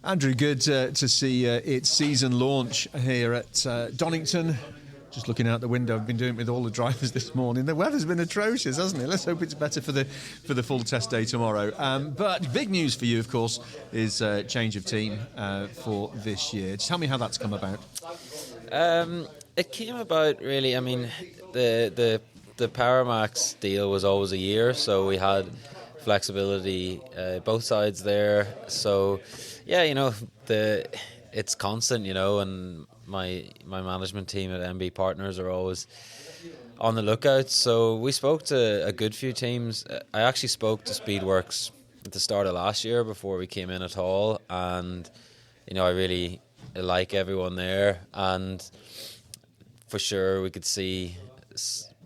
Andrew, good to see its season launch here at Donington. Just looking out the window, I've been doing it with all the drivers this morning. The weather's been atrocious, hasn't it? Let's hope it's better for the full test day tomorrow. But big news for you, of course, is change of team for this year. Just tell me how that's come about. It came about really. I mean, the PowerMax deal was always a year, so we had flexibility both sides there. So yeah, it's constant, and my management team at MB Partners are always on the lookout. So we spoke to a good few teams. I actually spoke to Speedworks at the start of last year before we came in at all, and I really like everyone there, and for sure we could see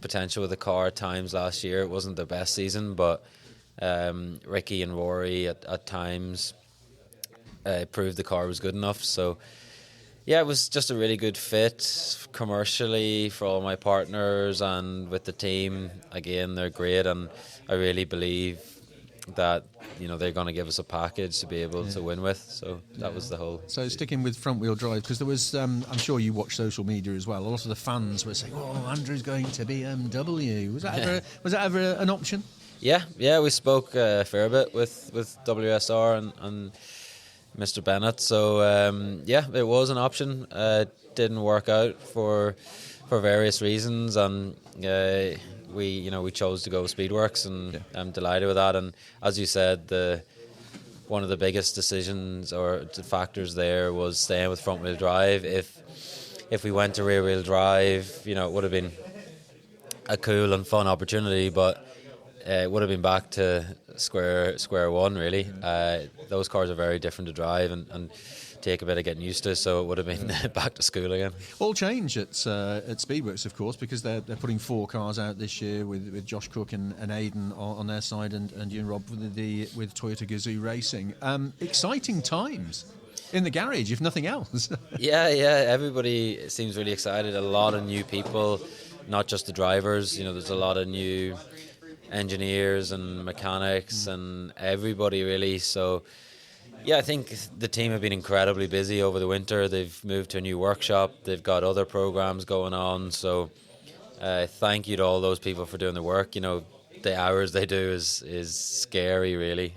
potential with the car at times last year. It wasn't the best season, but Ricky and Rory at times proved the car was good enough. So yeah, it was just a really good fit commercially for all my partners and with the team. Again, they're great, and I really believe that they're going to give us a package to be able to win with. So that was the whole. So sticking with front wheel drive, because there was I'm sure you watch social media as well, a lot of the fans were saying, oh, Andrew's going to BMW. Was that ever an option? Yeah, we spoke a fair bit with WSR and Mr. Bennett. So it was an option. Didn't work out for various reasons, and we chose to go with Speedworks, and I'm delighted with that. And as you said, one of the biggest decisions or factors there was staying with front wheel drive. If we went to rear wheel drive, it would have been a cool and fun opportunity, but it would have been back to square one, really. Those cars are very different to drive and take a bit of getting used to, so it would have been back to school again. All change at Speedworks, of course, because they're putting 4 cars out this year with Josh Cook and Aidan on their side, and you and Rob with Toyota GAZOO Racing. Exciting times in the garage, if nothing else. Yeah, everybody seems really excited. A lot of new people, not just the drivers. There's a lot of new engineers and mechanics and everybody, really. So yeah, I think the team have been incredibly busy over the winter. They've moved to a new workshop. They've got other programs going on. So thank you to all those people for doing the work. The hours they do is scary, really.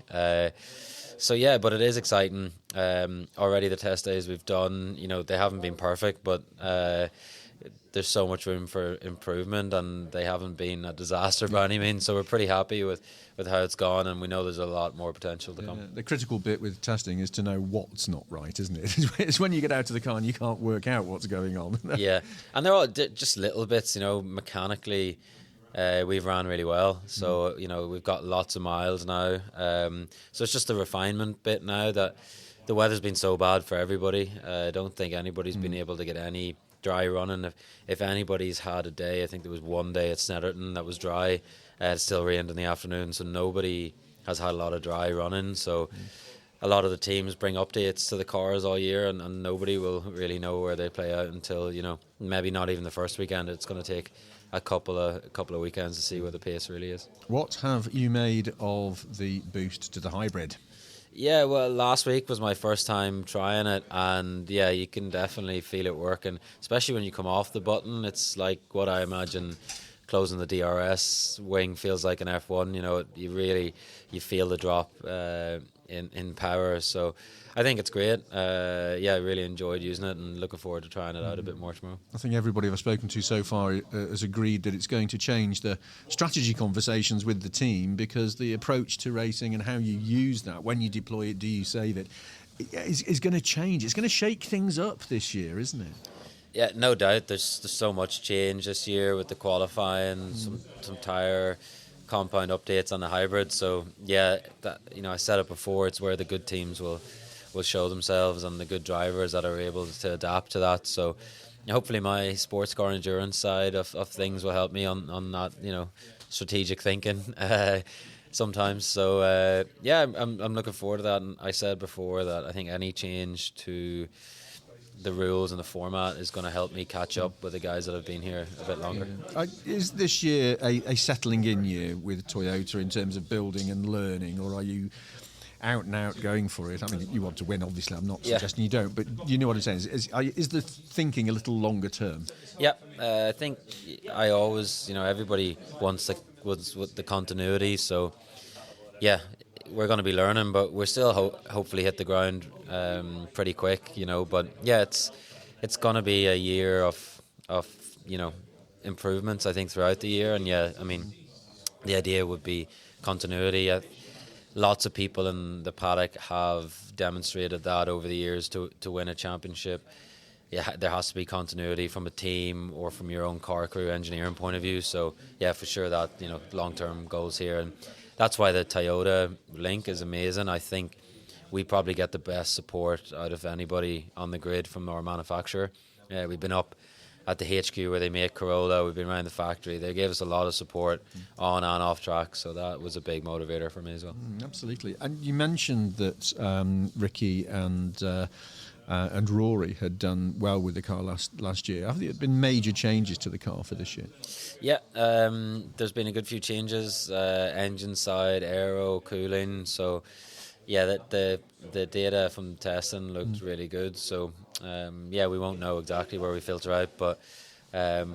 So yeah, but it is exciting. Already the test days we've done, they haven't been perfect, but there's so much room for improvement, and they haven't been a disaster by any means. So we're pretty happy with how it's gone, and we know there's a lot more potential to come. The critical bit with testing is to know what's not right, isn't it? It's when you get out of the car and you can't work out what's going on. Yeah, and they're all just little bits. Mechanically, we've ran really well. So we've got lots of miles now. So it's just the refinement bit now that the weather's been so bad for everybody. I don't think anybody's been able to get any dry running. If anybody's had a day, I think there was one day at Snetterton that was dry. It still rained in the afternoon, so nobody has had a lot of dry running. So a lot of the teams bring updates to the cars all year, and nobody will really know where they play out until maybe not even the first weekend. It's going to take a couple of weekends to see where the pace really is. What have you made of the boost to the hybrid? Yeah, well, last week was my first time trying it, and yeah, you can definitely feel it working, especially when you come off the button. It's like what I imagine closing the DRS wing feels like an F1. You feel the drop in power. So I think it's great. I really enjoyed using it, and looking forward to trying it out a bit more tomorrow. I think everybody I've spoken to so far has agreed that it's going to change the strategy conversations with the team, because the approach to racing and how you use that, when you deploy it, do you save it, is going to change. It's going to shake things up this year, isn't it? Yeah, no doubt. There's so much change this year with the qualifying, some tyre compound updates on the hybrid. So yeah, that I said it before. It's where the good teams will show themselves, and the good drivers that are able to adapt to that. So hopefully my sports car endurance side of things will help me on that strategic thinking sometimes. So I'm looking forward to that. And I said before that I think any change to the rules and the format is going to help me catch up with the guys that have been here a bit longer. Is this year a settling in year with Toyota in terms of building and learning, or are you out and out going for it. I mean, you want to win, obviously. I'm not Yeah. suggesting you don't, but you know what I'm saying. Is the thinking a little longer term? Yeah, I think I always, everybody wants the continuity. So, yeah, we're going to be learning, but we're still hopefully hit the ground pretty quick, But yeah, it's going to be a year of improvements, I think, throughout the year. And yeah, I mean, the idea would be continuity. Lots of people in the paddock have demonstrated that over the years to win a championship. Yeah, there has to be continuity from a team or from your own car crew engineering point of view. So yeah, for sure that long-term goals here, and that's why the Toyota link is amazing. I think we probably get the best support out of anybody on the grid from our manufacturer. We've been up at the HQ where they make Corolla. We've been around the factory. They gave us a lot of support on and off track, so that was a big motivator for me as well. Absolutely. And you mentioned that Ricky and Rory had done well with the car last year. Have there been major changes to the car for this year? Yeah, there's been a good few changes, engine side, aero, cooling. So, yeah, the data from testing looked really good. So, yeah, we won't know exactly where we filter out, but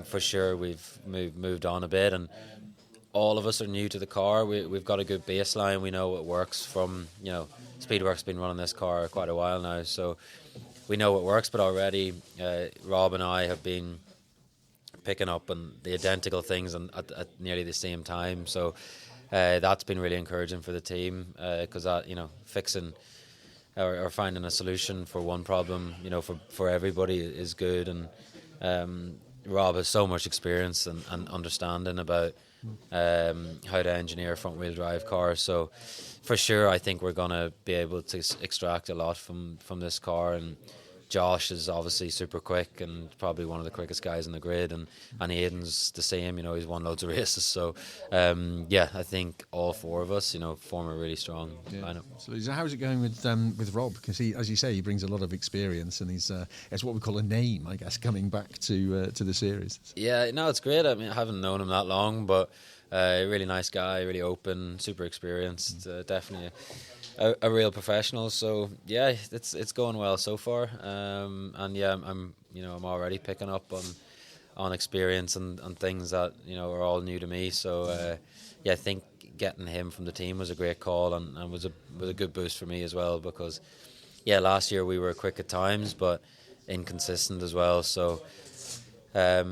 for sure we've moved on a bit, and all of us are new to the car. We've got a good baseline. We know what works from, Speedworks been running this car quite a while now, so we know what works. But already Rob and I have been picking up on the identical things at nearly the same time. So that's been really encouraging for the team, because that, fixing or finding a solution for one problem, for everybody is good. And Rob has so much experience and understanding about how to engineer front wheel drive cars. So for sure, I think we're going to be able to extract a lot from this car. And Josh is obviously super quick and probably one of the quickest guys in the grid, and Aiden's the same. He's won loads of races. So yeah, I think all four of us, form a really strong lineup. So how's it going with Rob? Because he, as you say, he brings a lot of experience, and he's what we call a name, I guess, coming back to the series. Yeah, no, it's great. I mean, I haven't known him that long, but really nice guy, really open, super experienced, definitely a real professional. So yeah, it's going well so far, and yeah, I'm already picking up on experience and things that are all new to me. So yeah, I think getting him from the team was a great call, and was a good boost for me as well, because yeah, last year we were quick at times but inconsistent as well. So I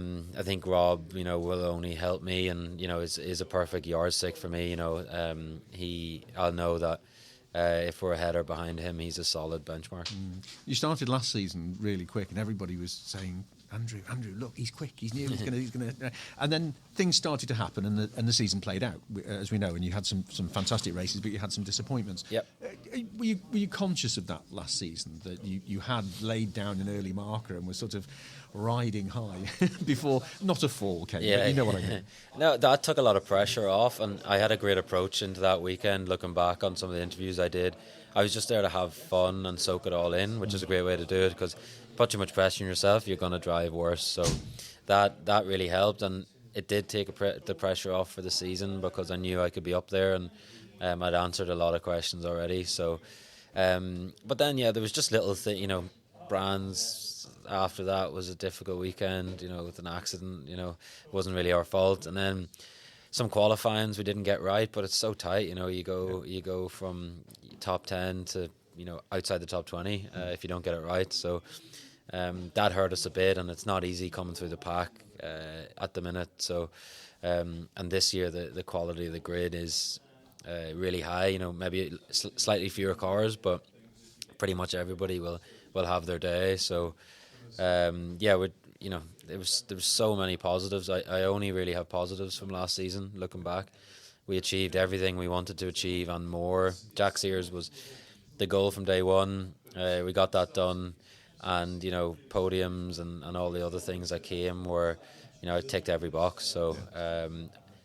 think Rob, will only help me, and is a perfect yardstick for me. I'll know that if we're ahead or behind him, he's a solid benchmark. You started last season really quick, and everybody was saying, Andrew, look, he's quick, he's new, he's going to. And then things started to happen, and the season played out, as we know. And you had some fantastic races, but you had some disappointments. Yep. Were you conscious of that last season, that you had laid down an early marker and was sort of riding high before not a fall came? Yeah, but you know what I mean. No, that took a lot of pressure off, and I had a great approach into that weekend. Looking back on some of the interviews I did, I was just there to have fun and soak it all in, which is a great way to do it, because put too much pressure on yourself, you're going to drive worse. So that really helped, and it did take the pressure off for the season, because I knew I could be up there, and I'd answered a lot of questions already. So but then yeah, there was just little brands. After that was a difficult weekend, with an accident. It wasn't really our fault, and then some qualifyings we didn't get right, but it's so tight. You go from top 10 to outside the top 20 if you don't get it right. So that hurt us a bit, and it's not easy coming through the pack at the minute. So and this year the quality of the grid is really high. Maybe slightly fewer cars, but pretty much everybody will have their day. So yeah, there was so many positives. I only really have positives from last season. Looking back, we achieved everything we wanted to achieve and more. Jack Sears was the goal from day one. We got that done, and podiums and all the other things that came were, I ticked every box. So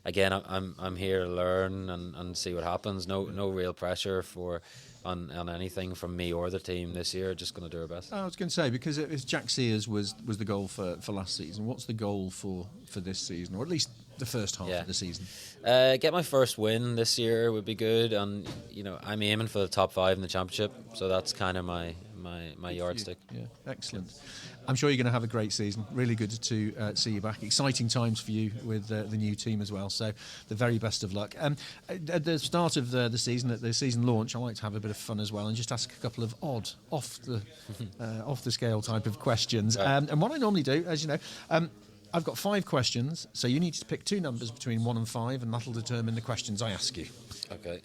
again, I'm here to learn and see what happens. No real pressure on anything from me or the team this year. Just going to do our best. I was going to say, because Jack Sears was the goal for last season. What's the goal for this season, or at least the first half Yeah. of the season? Get my first win this year would be good, and I'm aiming for the top 5 in the championship, so that's kind of my yardstick. Yeah, excellent. I'm sure you're going to have a great season. Really good to see you back. Exciting times for you with the new team as well. So the very best of luck. At the start of the season, at the season launch, I like to have a bit of fun as well and just ask a couple of odd, off the scale type of questions. Right. And what I normally do, as you know, I've got 5 questions. So you need to pick 2 numbers between 1 and 5, and that'll determine the questions I ask you. Okay.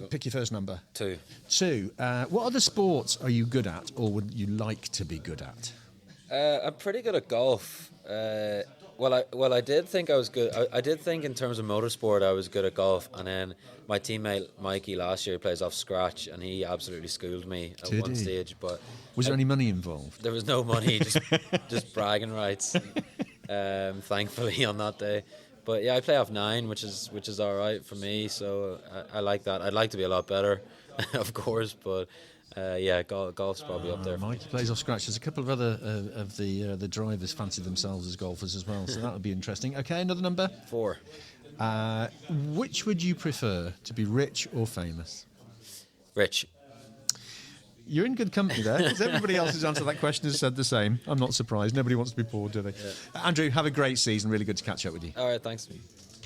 Pick your first number. 2. 2. What other sports are you good at, or would you like to be good at? I'm pretty good at golf. I did think I was good. I did think in terms of motorsport I was good at golf, and then my teammate Mikey last year plays off scratch, and he absolutely schooled me at one stage. But was there any money involved? there was no money, just bragging rights. Thankfully on that day. But yeah, I play off 9, which is all right for me. So I like that. I'd like to be a lot better, of course, but. Golf's probably up there. Mike plays off scratch. There's a couple of other of the drivers fancy themselves as golfers as well, so that would be interesting. Okay, another number? 4. Which would you prefer, to be rich or famous? Rich. You're in good company there, because everybody else who's answered that question has said the same. I'm not surprised. Nobody wants to be poor, do they? Yeah. Andrew, have a great season. Really good to catch up with you. All right, thanks.